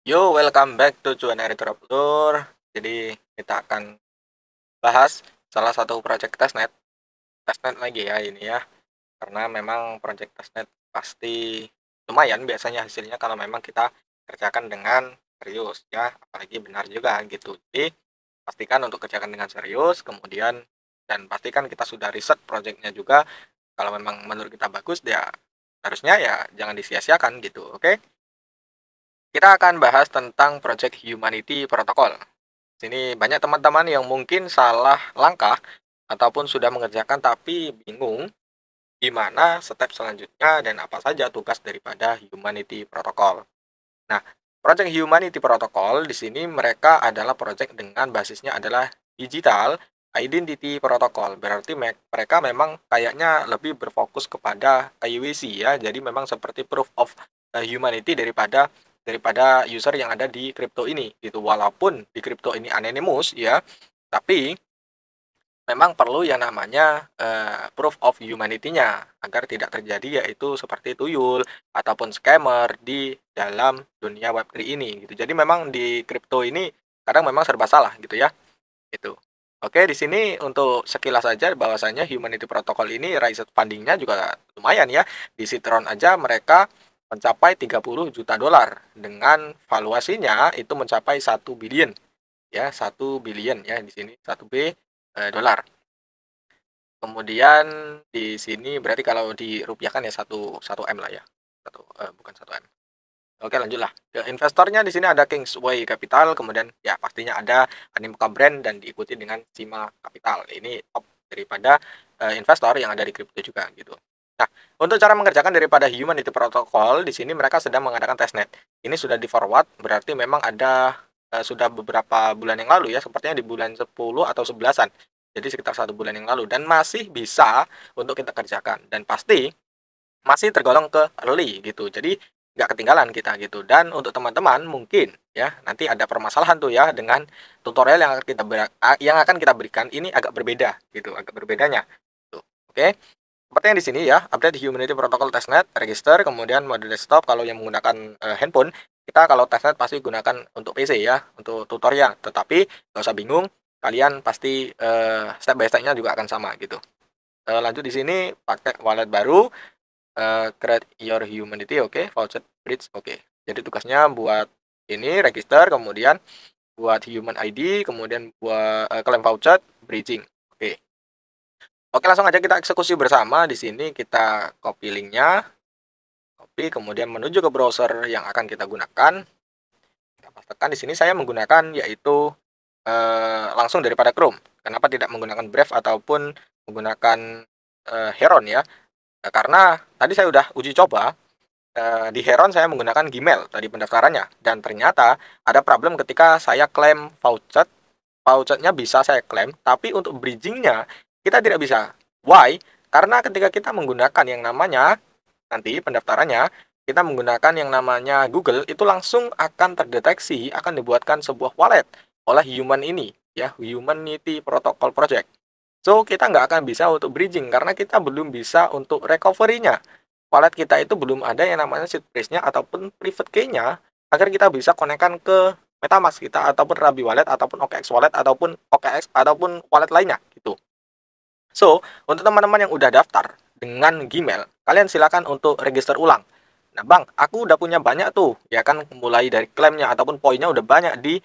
Yo, welcome back to Cuanari Traveler. Jadi kita akan bahas salah satu project testnet lagi ya ini ya. Karena memang project testnet pasti lumayan biasanya hasilnya kalau memang kita kerjakan dengan serius ya, apalagi benar juga gitu. Jadi pastikan untuk kerjakan dengan serius, kemudian dan pastikan kita sudah riset projectnya juga. Kalau memang menurut kita bagus, ya harusnya ya jangan disia-siakan gitu, oke? Kita akan bahas tentang Project Humanity Protocol. Sini banyak teman-teman yang mungkin salah langkah ataupun sudah mengerjakan tapi bingung gimana step selanjutnya dan apa saja tugas daripada Humanity Protocol. Nah, Project Humanity Protocol di sini mereka adalah project dengan basisnya adalah Digital Identity Protocol. Berarti mereka memang kayaknya lebih berfokus kepada KYC ya. Jadi memang seperti proof of humanity daripada daripada user yang ada di crypto ini gitu. Walaupun di crypto ini anonymous ya, tapi memang perlu yang namanya proof of humanity-nya agar tidak terjadi yaitu seperti tuyul ataupun scammer di dalam dunia Web3 ini gitu. Jadi memang di kripto ini kadang memang serba salah gitu ya. Itu. Oke, di sini untuk sekilas saja bahwasanya Humanity Protocol ini raised funding-nya juga lumayan ya. Di Citron aja mereka mencapai 30 juta dolar dengan valuasinya itu mencapai 1 billion ya, 1 billion ya di sini 1 B dolar. Kemudian di sini berarti kalau dirupiahkan ya 1 M lah ya. Bukan 1 M. Oke, lanjutlah. Ke investornya di sini ada Kingsway Capital, kemudian ya pastinya ada Animoca Brand dan diikuti dengan Sima Capital. Ini top daripada investor yang ada di kripto juga gitu. Nah, untuk cara mengerjakan daripada Humanity Protocol di sini mereka sedang mengadakan testnet. Ini sudah di forward, berarti memang ada sudah beberapa bulan yang lalu ya, sepertinya di bulan 10 atau 11-an. Jadi sekitar 1 bulan yang lalu dan masih bisa untuk kita kerjakan dan pasti masih tergolong ke early gitu. Jadi nggak ketinggalan kita gitu. Dan untuk teman-teman mungkin ya nanti ada permasalahan tuh ya dengan tutorial yang akan kita berikan ini agak berbeda gitu, agak berbedanya. Tuh. Oke. Seperti yang di sini ya, update Humanity Protocol Testnet, register, kemudian mode desktop kalau yang menggunakan handphone, kita kalau testnet pasti gunakan untuk PC ya, untuk tutorial. Tetapi nggak usah bingung, kalian pasti step by step-nya juga akan sama gitu. Lanjut di sini pakai wallet baru, create your humanity, oke, voucher bridge, oke. Jadi tugasnya buat ini register, kemudian buat human ID, kemudian buat claim voucher, bridging, oke. Oke, langsung aja kita eksekusi bersama. Di sini kita copy linknya, copy, kemudian menuju ke browser yang akan kita gunakan. Kita pastekan di sini saya menggunakan yaitu langsung daripada Chrome. Kenapa tidak menggunakan Brave ataupun menggunakan Heron ya? Karena tadi saya udah uji coba di Heron saya menggunakan Gmail tadi pendaftarannya dan ternyata ada problem ketika saya klaim vouchernya bisa saya klaim tapi untuk bridgingnya kita tidak bisa. Why? Karena ketika kita menggunakan yang namanya nanti pendaftarannya kita menggunakan yang namanya Google itu langsung akan terdeteksi akan dibuatkan sebuah wallet oleh human ini ya, Humanity Protocol Project. So kita nggak akan bisa untuk bridging karena kita belum bisa untuk recovery-nya. Wallet kita itu belum ada yang namanya seed phrase-nya ataupun private key-nya agar kita bisa konekkan ke MetaMask kita ataupun Rabi Wallet ataupun OKX Wallet ataupun OKX ataupun wallet lainnya gitu. So, untuk teman-teman yang udah daftar dengan Gmail, kalian silakan untuk register ulang. Nah, Bang, aku udah punya banyak tuh, ya kan mulai dari klaimnya ataupun poinnya udah banyak di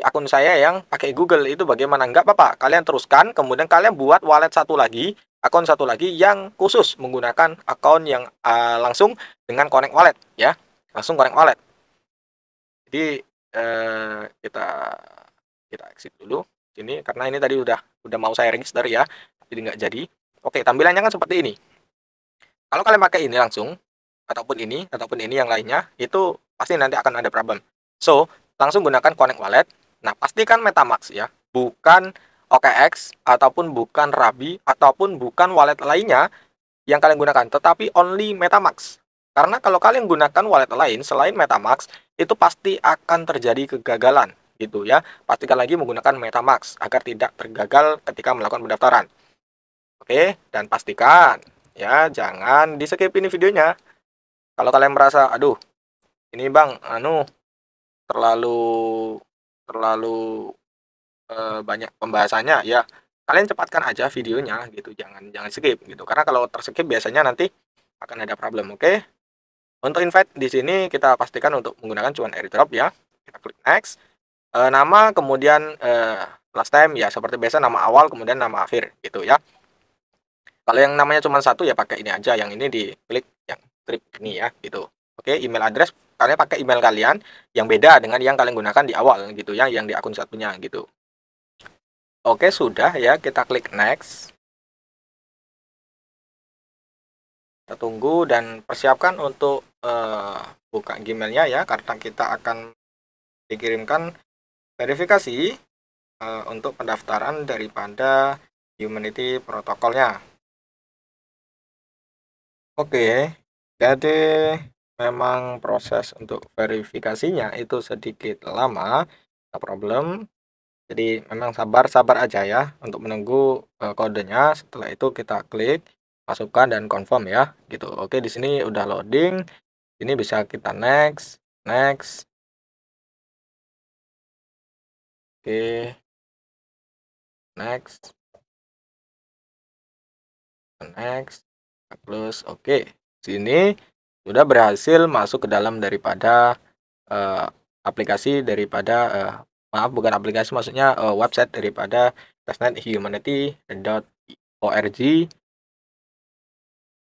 akun saya yang pakai Google itu bagaimana? Nggak apa-apa, kalian teruskan, kemudian kalian buat wallet satu lagi, akun satu lagi yang khusus menggunakan akun yang langsung dengan connect wallet, ya, langsung connect wallet. Jadi kita kita exit dulu sini karena ini tadi udah mau saya register ya, jadi nggak jadi. Oke, tampilannya kan seperti ini. Kalau kalian pakai ini langsung ataupun ini yang lainnya itu pasti nanti akan ada problem. So, langsung gunakan Connect Wallet. Nah, pastikan MetaMask ya, bukan OKX ataupun bukan Rabi ataupun bukan wallet lainnya yang kalian gunakan, tetapi only MetaMask. Karena kalau kalian gunakan wallet lain selain MetaMask, itu pasti akan terjadi kegagalan gitu ya. Pastikan lagi menggunakan MetaMask agar tidak tergagal ketika melakukan pendaftaran. Oke, dan pastikan ya jangan di skip ini videonya. Kalau kalian merasa, aduh, ini bang, terlalu banyak pembahasannya ya, kalian cepatkan aja videonya gitu, jangan skip gitu. Karena kalau terskip biasanya nanti akan ada problem, oke? Untuk invite di sini kita pastikan untuk menggunakan cuman airdrop ya. Kita klik next. Nama kemudian last time ya seperti biasa, nama awal kemudian nama akhir gitu ya. Kalau yang namanya cuma satu ya pakai ini aja, yang ini diklik yang strip ini ya gitu. Oke, email address kalian pakai email kalian yang beda dengan yang kalian gunakan di awal gitu ya, yang di akun satunya gitu. Oke, sudah ya, kita klik next. Kita tunggu dan persiapkan untuk buka Gmailnya ya, karena kita akan dikirimkan verifikasi untuk pendaftaran daripada Humanity protokolnya. Oke, jadi memang proses untuk verifikasinya itu sedikit lama, no problem. Jadi memang sabar-sabar aja ya untuk menunggu kodenya. Setelah itu kita klik masukkan dan confirm ya gitu. Oke, di sini udah loading. Ini bisa kita next, next. Oke. Next. Next. Close. Oke. Sini sudah berhasil masuk ke dalam daripada aplikasi daripada maaf, bukan aplikasi, maksudnya website daripada testnethumanity.org.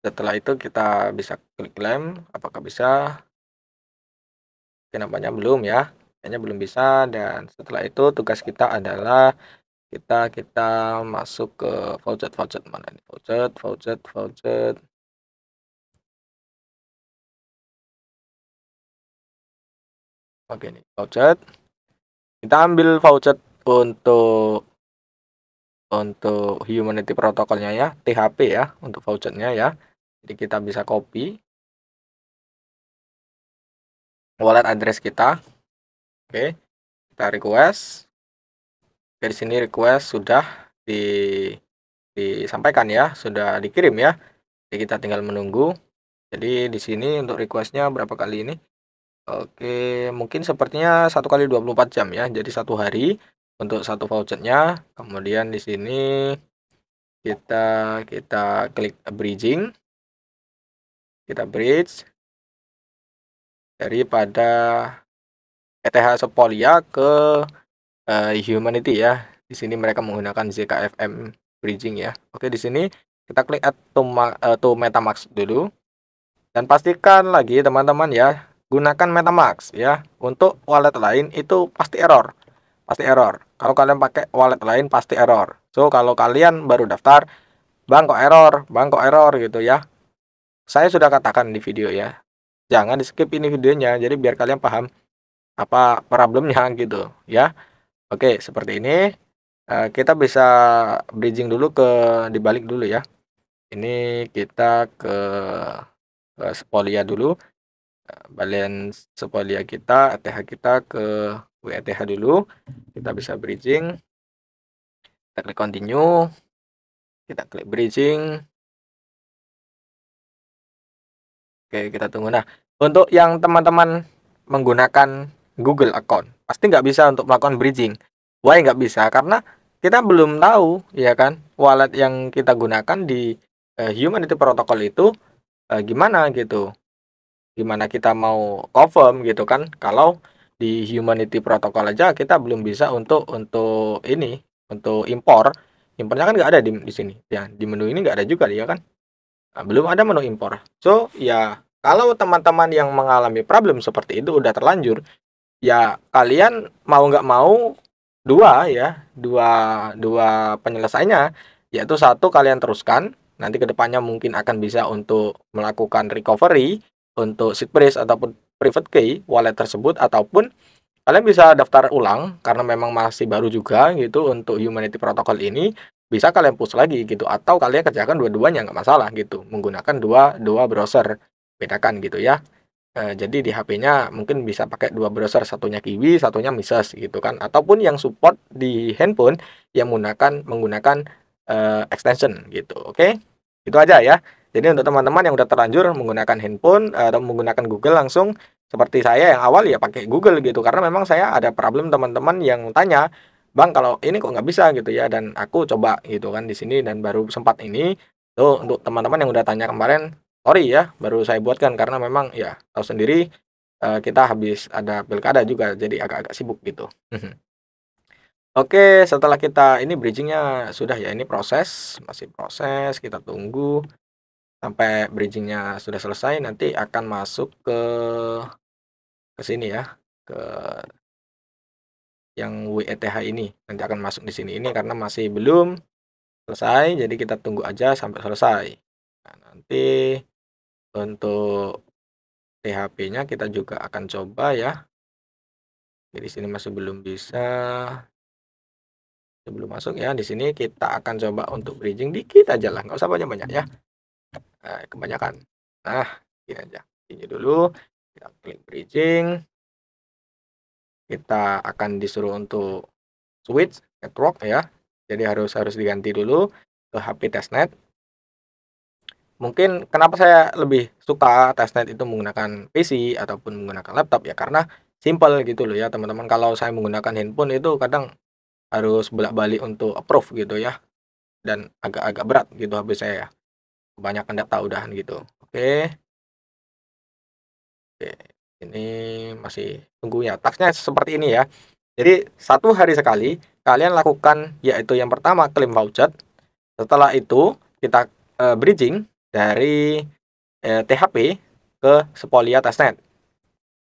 Setelah itu kita bisa klik claim, apakah bisa? Kenapanya belum ya? Kayaknya belum bisa. Dan setelah itu tugas kita adalah kita masuk ke voucher mana nih? Voucher. Oke nih, voucher. Kita ambil voucher untuk Humanity protokolnya ya, THP ya, untuk vouchernya ya. Jadi kita bisa copy wallet address kita. Oke, kita request. Dari sini request sudah disampaikan ya, sudah dikirim ya. Jadi kita tinggal menunggu. Jadi di sini untuk requestnya berapa kali ini? Oke, mungkin sepertinya 1 kali 24 jam ya. Jadi 1 hari untuk satu vouchernya. Kemudian di sini kita klik bridging. Kita bridge daripada ETH Sepolia ke Humanity ya. Di sini mereka menggunakan ZKFM bridging ya. Oke, di sini kita klik add to MetaMask dulu. Dan pastikan lagi teman-teman ya, gunakan MetaMask ya. Untuk wallet lain itu pasti error. Pasti error. Kalau kalian pakai wallet lain pasti error. So, kalau kalian baru daftar, Bang kok error gitu ya. Saya sudah katakan di video ya. Jangan di-skip ini videonya. Jadi biar kalian paham apa problemnya gitu ya. Oke, seperti ini. Kita bisa bridging dulu dibalik dulu ya. Ini kita ke Sepolia dulu. Balance Sepolia kita, ETH kita ke WETH dulu. Kita bisa bridging. Kita klik continue. Kita klik bridging. Oke, kita tunggu. Nah, untuk yang teman-teman menggunakan Google account, pasti nggak bisa untuk melakukan bridging. Why nggak bisa? Karena kita belum tahu, ya kan, wallet yang kita gunakan di Humanity Protocol itu gimana gitu. Gimana kita mau confirm gitu kan, kalau di Humanity Protocol aja kita belum bisa untuk ini, untuk impor. Impornya kan nggak ada di sini. Ya, di menu ini nggak ada juga ya kan. Nah, belum ada menu impor. So, ya kalau teman-teman yang mengalami problem seperti itu udah terlanjur, ya kalian mau nggak mau dua penyelesaiannya, yaitu satu, kalian teruskan, nanti kedepannya mungkin akan bisa untuk melakukan recovery untuk seed phrase ataupun private key wallet tersebut, ataupun kalian bisa daftar ulang karena memang masih baru juga gitu untuk Humanity Protocol ini, bisa kalian push lagi gitu, atau kalian kerjakan dua-duanya nggak masalah gitu, menggunakan dua browser, bedakan gitu ya. Jadi di HP-nya mungkin bisa pakai dua browser, satunya Kiwi, satunya Mises gitu kan, ataupun yang support di handphone yang menggunakan extension gitu. Oke, itu aja ya. Jadi untuk teman-teman yang udah terlanjur menggunakan handphone atau menggunakan Google langsung, seperti saya yang awal ya pakai Google gitu, karena memang saya ada problem teman-teman yang tanya, "Bang, kalau ini kok nggak bisa?" gitu ya, dan aku coba gitu kan di sini dan baru sempat ini. Tuh untuk teman-teman yang udah tanya kemarin, sorry ya, baru saya buatkan karena memang ya tahu sendiri, kita habis ada pilkada juga, jadi agak-agak sibuk gitu. Oke, setelah kita ini bridging-nya sudah ya, ini proses, masih proses, kita tunggu sampai bridging-nya sudah selesai, nanti akan masuk ke sini ya, ke yang WETH ini, nanti akan masuk di sini. Ini karena masih belum selesai, jadi kita tunggu aja sampai selesai. Nah, nanti untuk THP-nya kita juga akan coba ya. Jadi sini masih belum bisa, sebelum masuk ya. Di sini kita akan coba untuk bridging dikit aja lah, nggak usah banyak-banyak ya. Nah, kebanyakan. Nah, ini aja. Ini dulu, kita klik bridging. Kita akan disuruh untuk switch network ya. Jadi harus diganti dulu ke HP testnet. Mungkin kenapa saya lebih suka testnet itu menggunakan PC ataupun menggunakan laptop ya, karena simple gitu loh ya teman-teman. Kalau saya menggunakan handphone itu kadang harus bolak-balik untuk approve gitu ya, dan agak-agak berat gitu HP saya ya. Kebanyakan data udahan gitu. Oke. Oke, ini masih tunggu ya. Tasknya seperti ini ya. Jadi 1 hari sekali kalian lakukan, yaitu yang pertama klaim voucher. Setelah itu kita bridging dari THP ke Sepolia testnet.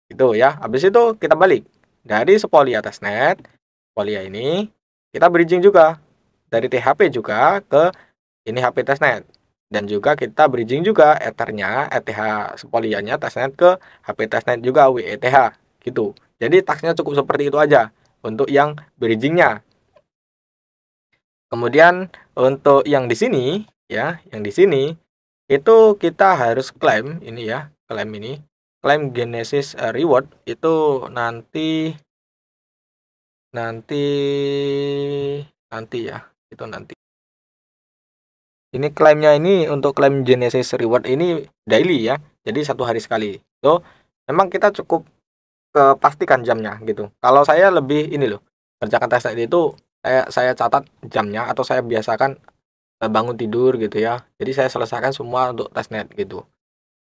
Itu ya. Habis itu kita balik dari Sepolia testnet, Sepolia ini kita bridging juga dari THP juga ke ini HP testnet. Dan juga kita bridging juga Ethernya, ETH Sepolianya testnet ke HP testnet juga WETH gitu. Jadi tasknya cukup seperti itu aja untuk yang bridgingnya. Kemudian untuk yang di sini ya, yang di sini itu kita harus klaim ini ya, klaim ini. Klaim Genesis reward itu nanti nanti nanti ya, itu nanti. Ini klaimnya ini untuk klaim Genesis reward ini daily ya. Jadi 1 hari sekali. So, memang kita cukup pastikan jamnya gitu. Kalau saya lebih ini loh, kerjakan testnet itu saya catat jamnya atau saya biasakan bangun tidur gitu ya. Jadi saya selesaikan semua untuk testnet gitu.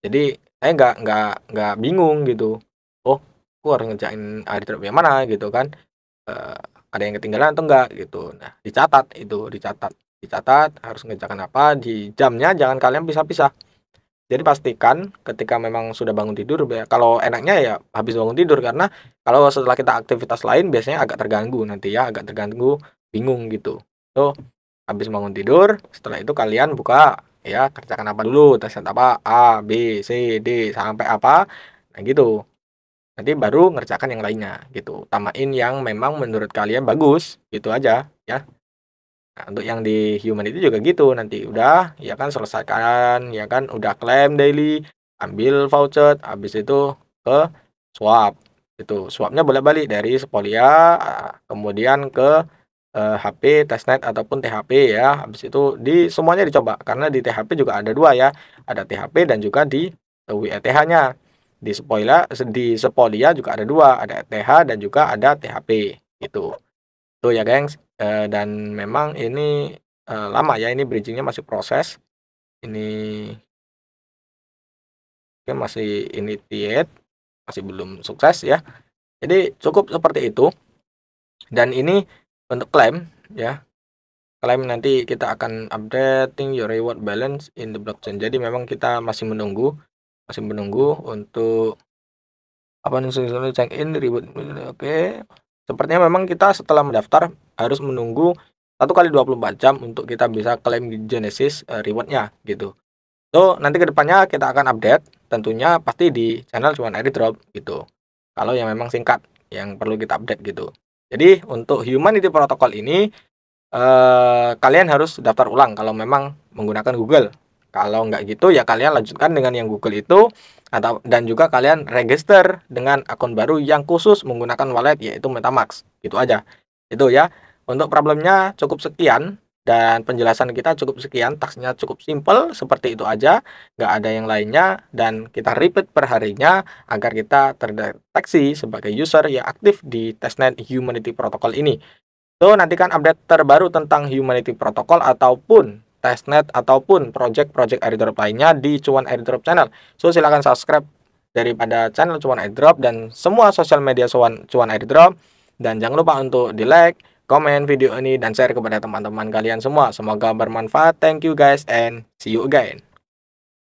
Jadi saya nggak bingung gitu. Oh, aku harus ngerjain airdrop yang mana gitu kan. Eh, ada yang ketinggalan atau enggak gitu. Nah, dicatat harus ngerjakan apa di jamnya, jangan kalian pisah-pisah. Jadi pastikan ketika memang sudah bangun tidur, kalau enaknya ya habis bangun tidur, karena kalau setelah kita aktivitas lain biasanya agak terganggu nanti ya, agak terganggu, bingung gitu. So, habis bangun tidur, setelah itu kalian buka ya, kerjakan apa dulu, testnet apa, A, B, C, D sampai apa. Nah, gitu. Nanti baru ngerjakan yang lainnya gitu. Tamain yang memang menurut kalian bagus, gitu aja ya. Nah, untuk yang di human itu juga gitu, nanti udah ya kan selesaikan ya kan, udah klaim daily, ambil voucher, habis itu ke swap. Itu swapnya bolak-balik dari Sepolia kemudian ke HP testnet ataupun THP ya. Habis itu di semuanya dicoba karena di THP juga ada dua ya. Ada THP dan juga di WETH-nya. Di Sepolia juga ada dua, ada ETH dan juga ada THP gitu. Tuh ya, gengs. Dan memang ini lama ya, ini bridgingnya masih proses. Ini masih initiate, masih belum sukses ya. Jadi cukup seperti itu. Dan ini untuk klaim ya. Klaim nanti kita akan updating your reward balance in the blockchain. Jadi memang kita masih menunggu untuk apa nih, check in reward. Oke. Sepertinya memang kita setelah mendaftar harus menunggu 1 kali 24 jam untuk kita bisa klaim di Genesis rewardnya gitu. So, nanti kedepannya kita akan update, tentunya pasti di channel Cuan Airdrop gitu. Kalau yang memang singkat, yang perlu kita update gitu. Jadi untuk Humanity Protocol ini kalian harus daftar ulang kalau memang menggunakan Google. Kalau nggak gitu ya kalian lanjutkan dengan yang Google itu, atau dan juga kalian register dengan akun baru yang khusus menggunakan wallet yaitu MetaMask. Gitu aja. Itu ya. Untuk problemnya cukup sekian. Dan penjelasan kita cukup sekian, tasknya cukup simple, seperti itu aja, nggak ada yang lainnya, dan kita repeat per harinya agar kita terdeteksi sebagai user yang aktif di testnet Humanity Protocol ini. So, nantikan update terbaru tentang Humanity Protocol ataupun testnet ataupun project-project airdrop lainnya di Cuan Airdrop channel. So, silahkan subscribe daripada channel Cuan Airdrop dan semua sosial media Cuan Airdrop. Dan jangan lupa untuk di-like, komen video ini, dan share kepada teman-teman kalian semua. Semoga bermanfaat. Thank you guys and see you again.